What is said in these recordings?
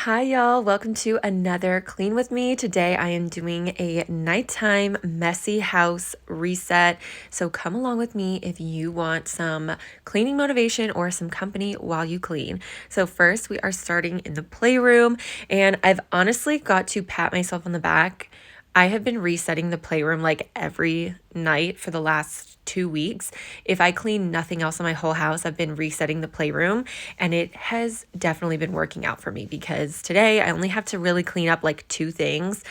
Hi, y'all. Welcome to another Clean with Me. Today, I am doing a nighttime messy house reset. So, come along with me if you want some cleaning motivation or some company while you clean. So, first, we are starting in the playroom, and I've honestly got to pat myself on the back. I have been resetting the playroom like every night for the last 2 weeks. If I clean nothing else in my whole house, I've been resetting the playroom, and it has definitely been working out for me because today I only have to really clean up like two things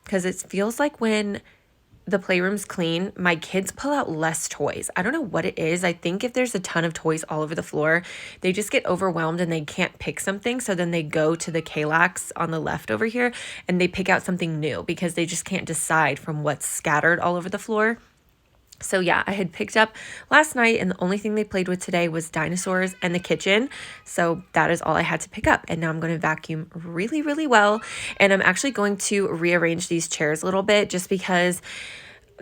because it feels like when the playroom's clean, my kids pull out less toys. I don't know what it is. I think if there's a ton of toys all over the floor, they just get overwhelmed and they can't pick something. So then they go to the Kallax on the left over here and they pick out something new because they just can't decide from what's scattered all over the floor. So yeah, I had picked up last night and the only thing they played with today was dinosaurs and the kitchen. So that is all I had to pick up. And now I'm going to vacuum really, really well. And I'm actually going to rearrange these chairs a little bit just because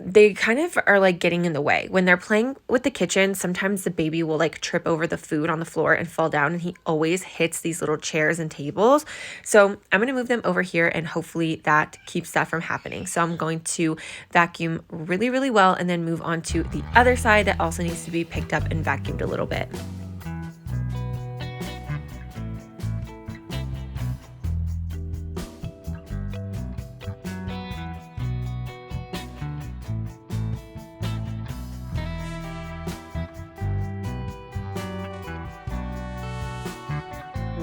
they kind of are like getting in the way. When they're playing with the kitchen, sometimes the baby will like trip over the food on the floor and fall down, and he always hits these little chairs and tables. So I'm going to move them over here and hopefully that keeps that from happening. So I'm going to vacuum really, really well and then move on to the other side that also needs to be picked up and vacuumed a little bit.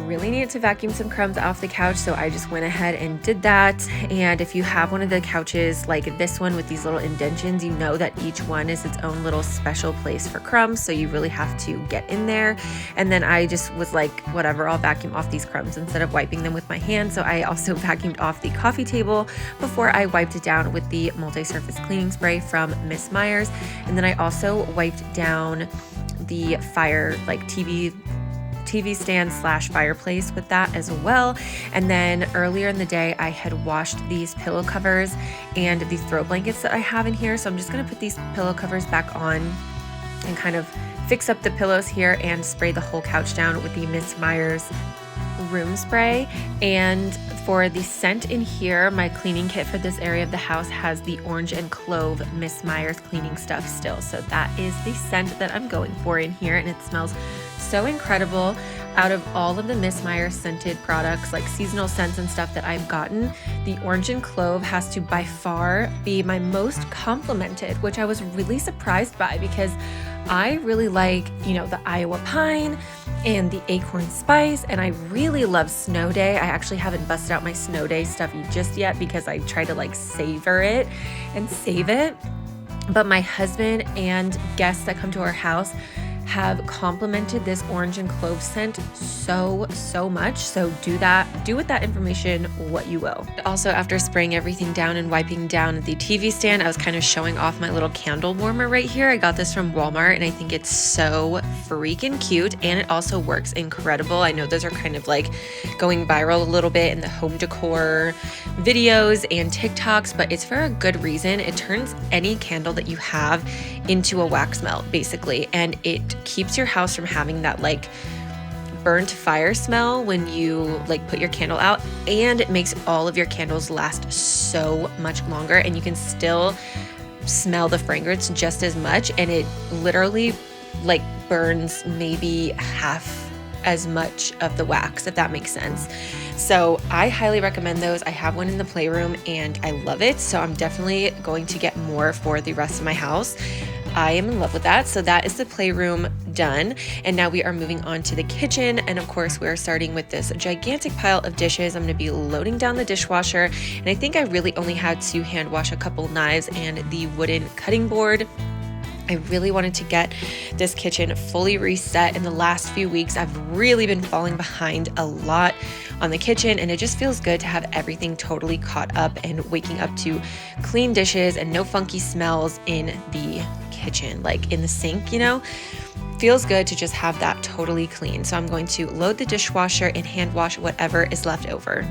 Really needed to vacuum some crumbs off the couch, so I just went ahead and did that. And if you have one of the couches like this one with these little indentions, you know that each one is its own little special place for crumbs, so you really have to get in there. And then I just was like, whatever, I'll vacuum off these crumbs instead of wiping them with my hand. So I also vacuumed off the coffee table before I wiped it down with the multi-surface cleaning spray from Miss Meyer's. And then I also wiped down the fire, like TV stand / fireplace with that as well. And then earlier in the day, I had washed these pillow covers and these throw blankets that I have in here. So I'm just going to put these pillow covers back on and kind of fix up the pillows here and spray the whole couch down with the Miss Meyer's room spray. And for the scent in here, my cleaning kit for this area of the house has the orange and clove Miss Meyer's cleaning stuff still. So that is the scent that I'm going for in here, and it smells so incredible. Out of all of the Miss Meyer's scented products, like seasonal scents and stuff that I've gotten, the orange and clove has to by far be my most complimented, which I was really surprised by because I really like, the Iowa pine and the acorn spice, and I really love Snow Day. I actually haven't busted out my Snow Day stuff just yet because I try to like savor it and save it. But my husband and guests that come to our house have complimented this orange and clove scent so much. So do with that information what you will. Also, after spraying everything down and wiping down the TV stand, I was kind of showing off my little candle warmer right here. I got this from Walmart and I think it's so freaking cute, and it also works incredible. I know those are kind of like going viral a little bit in the home decor videos and TikToks, but it's for a good reason. It turns any candle that you have into a wax melt basically, and it keeps your house from having that like burnt fire smell when you like put your candle out, and it makes all of your candles last so much longer, and you can still smell the fragrance just as much, and it literally like burns maybe half as much of the wax, if that makes sense. So I highly recommend those. I have one in the playroom and I love it, so I'm definitely going to get more for the rest of my house. I am in love with that. So that is the playroom done. And now we are moving on to the kitchen. And of course, we're starting with this gigantic pile of dishes. I'm going to be loading down the dishwasher. And I think I really only had to hand wash a couple knives and the wooden cutting board. I really wanted to get this kitchen fully reset. In the last few weeks, I've really been falling behind a lot on the kitchen, and it just feels good to have everything totally caught up and waking up to clean dishes and no funky smells in the kitchen, like in the sink, Feels good to just have that totally clean. So I'm going to load the dishwasher and hand wash whatever is left over.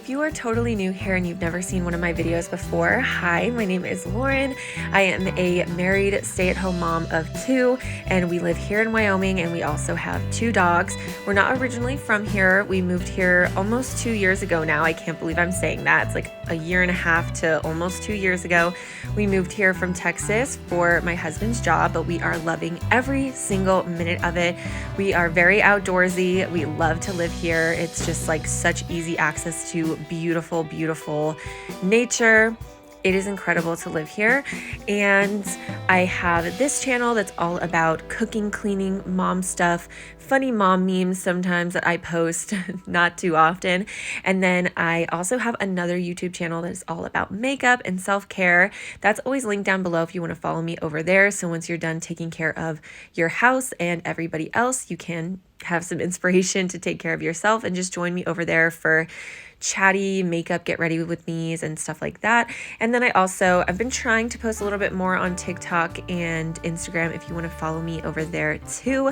if you are totally new here and you've never seen one of my videos before, hi, my name is Lauren. I am a married stay-at-home mom of 2, and we live here in Wyoming, and we also have 2 dogs. We're not originally from here. We moved here almost 2 years ago now. I can't believe I'm saying that. It's like a year and a half to almost 2 years ago. We moved here from Texas for my husband's job, but we are loving every single minute of it. We are very outdoorsy. We love to live here. It's just like such easy access to beautiful, beautiful nature. It is incredible to live here. And I have this channel that's all about cooking, cleaning, mom stuff, funny mom memes sometimes that I post, not too often. And then I also have another YouTube channel that is all about makeup and self-care. That's always linked down below if you want to follow me over there. So once you're done taking care of your house and everybody else, you can have some inspiration to take care of yourself and just join me over there for chatty makeup get ready with me's and stuff like that. And then I've been trying to post a little bit more on TikTok and Instagram. If you want to follow me over there too,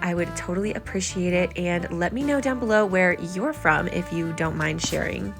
I would totally appreciate it. And let me know down below where you're from if you don't mind sharing.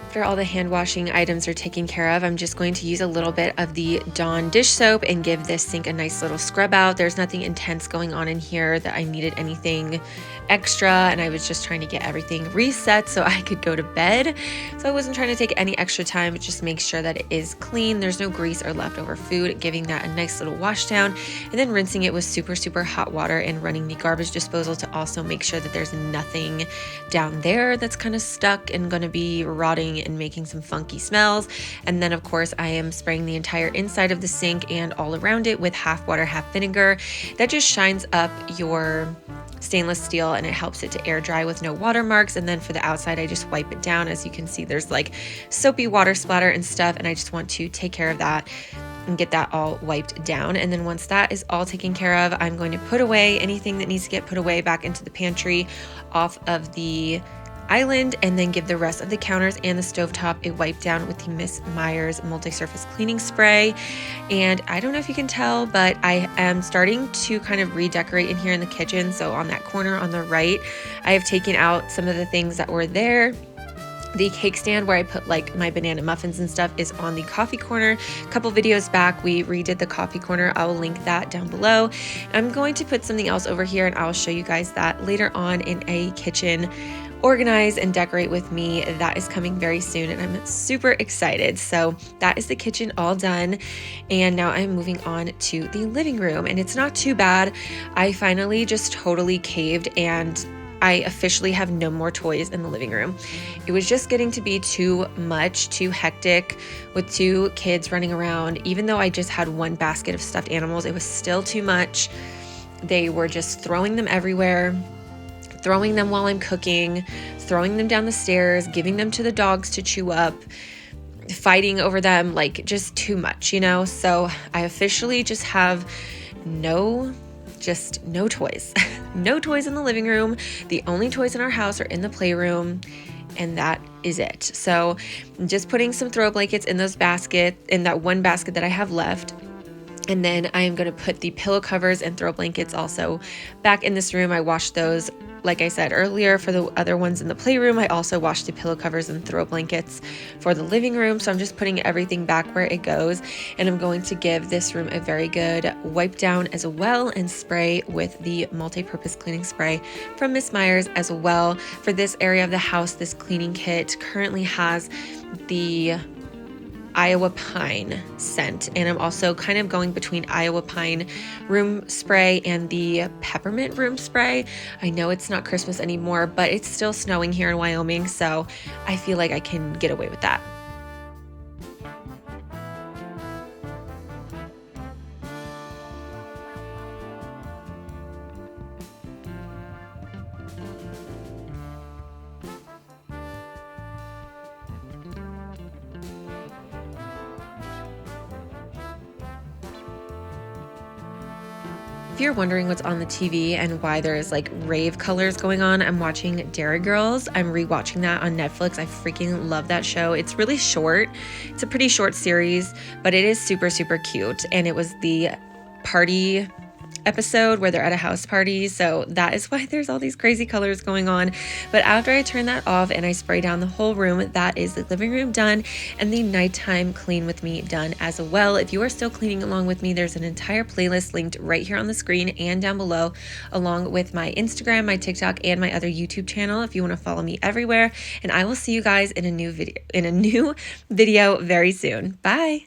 After all the hand washing items are taken care of, I'm just going to use a little bit of the Dawn dish soap and give this sink a nice little scrub out. There's nothing intense going on in here that I needed anything extra, and I was just trying to get everything reset so I could go to bed. So I wasn't trying to take any extra time, but just make sure that it is clean. There's no grease or leftover food, giving that a nice little wash down, and then rinsing it with super, super hot water and running the garbage disposal to also make sure that there's nothing down there that's kind of stuck and going to be rotting and making some funky smells. And then of course I am spraying the entire inside of the sink and all around it with half water, half vinegar. That just shines up your stainless steel and it helps it to air dry with no watermarks. And then for the outside, I just wipe it down. As you can see, there's like soapy water splatter and stuff, and I just want to take care of that and get that all wiped down. And then once that is all taken care of, I'm going to put away anything that needs to get put away back into the pantry off of the island, and then give the rest of the counters and the stovetop a wipe down with the Miss Meyer's multi-surface cleaning spray. And I don't know if you can tell, but I am starting to kind of redecorate in here in the kitchen. So on that corner on the right, I have taken out some of the things that were there. The cake stand where I put like my banana muffins and stuff is on the coffee corner. A couple videos back, we redid the coffee corner. I will link that down below. I'm going to put something else over here, and I'll show you guys that later on in a kitchen organize and decorate with me. That is coming very soon, and I'm super excited. So that is the kitchen all done, and now I'm moving on to the living room, and it's not too bad. I finally just totally caved, and I officially have no more toys in the living room. It was just getting to be too much, too hectic with 2 kids running around. Even though I just had 1 basket of stuffed animals, it was still too much. They were just throwing them everywhere, throwing them while I'm cooking, throwing them down the stairs, giving them to the dogs to chew up, fighting over them, like just too much, you know? So I officially just have no toys. No toys in the living room. The only toys in our house are in the playroom, and that is it. So I'm just putting some throw blankets in that 1 basket that I have left. And then I am going to put the pillow covers and throw blankets also back in this room. I washed those, like I said earlier, for the other ones in the playroom. I also washed the pillow covers and throw blankets for the living room. So I'm just putting everything back where it goes. And I'm going to give this room a very good wipe down as well, and spray with the multi-purpose cleaning spray from Miss Meyer's as well. For this area of the house, this cleaning kit currently has the Iowa Pine scent, and I'm also kind of going between Iowa Pine room spray and the peppermint room spray. I know it's not Christmas anymore, but it's still snowing here in Wyoming, so I feel like I can get away with that. If you're wondering what's on the TV and why there's like rave colors going on, I'm watching Dairy Girls. I'm rewatching that on Netflix. I freaking love that show. It's really short. It's a pretty short series, but it is super, super cute. And it was the party episode where they're at a house party, so that is why there's all these crazy colors going on. But after I turn that off and I spray down the whole room, that is the living room done and the nighttime clean with me done as well. If you are still cleaning along with me, there's an entire playlist linked right here on the screen and down below, along with my Instagram, my TikTok, and my other YouTube channel if you want to follow me everywhere. And I will see you guys in a new video very soon. Bye.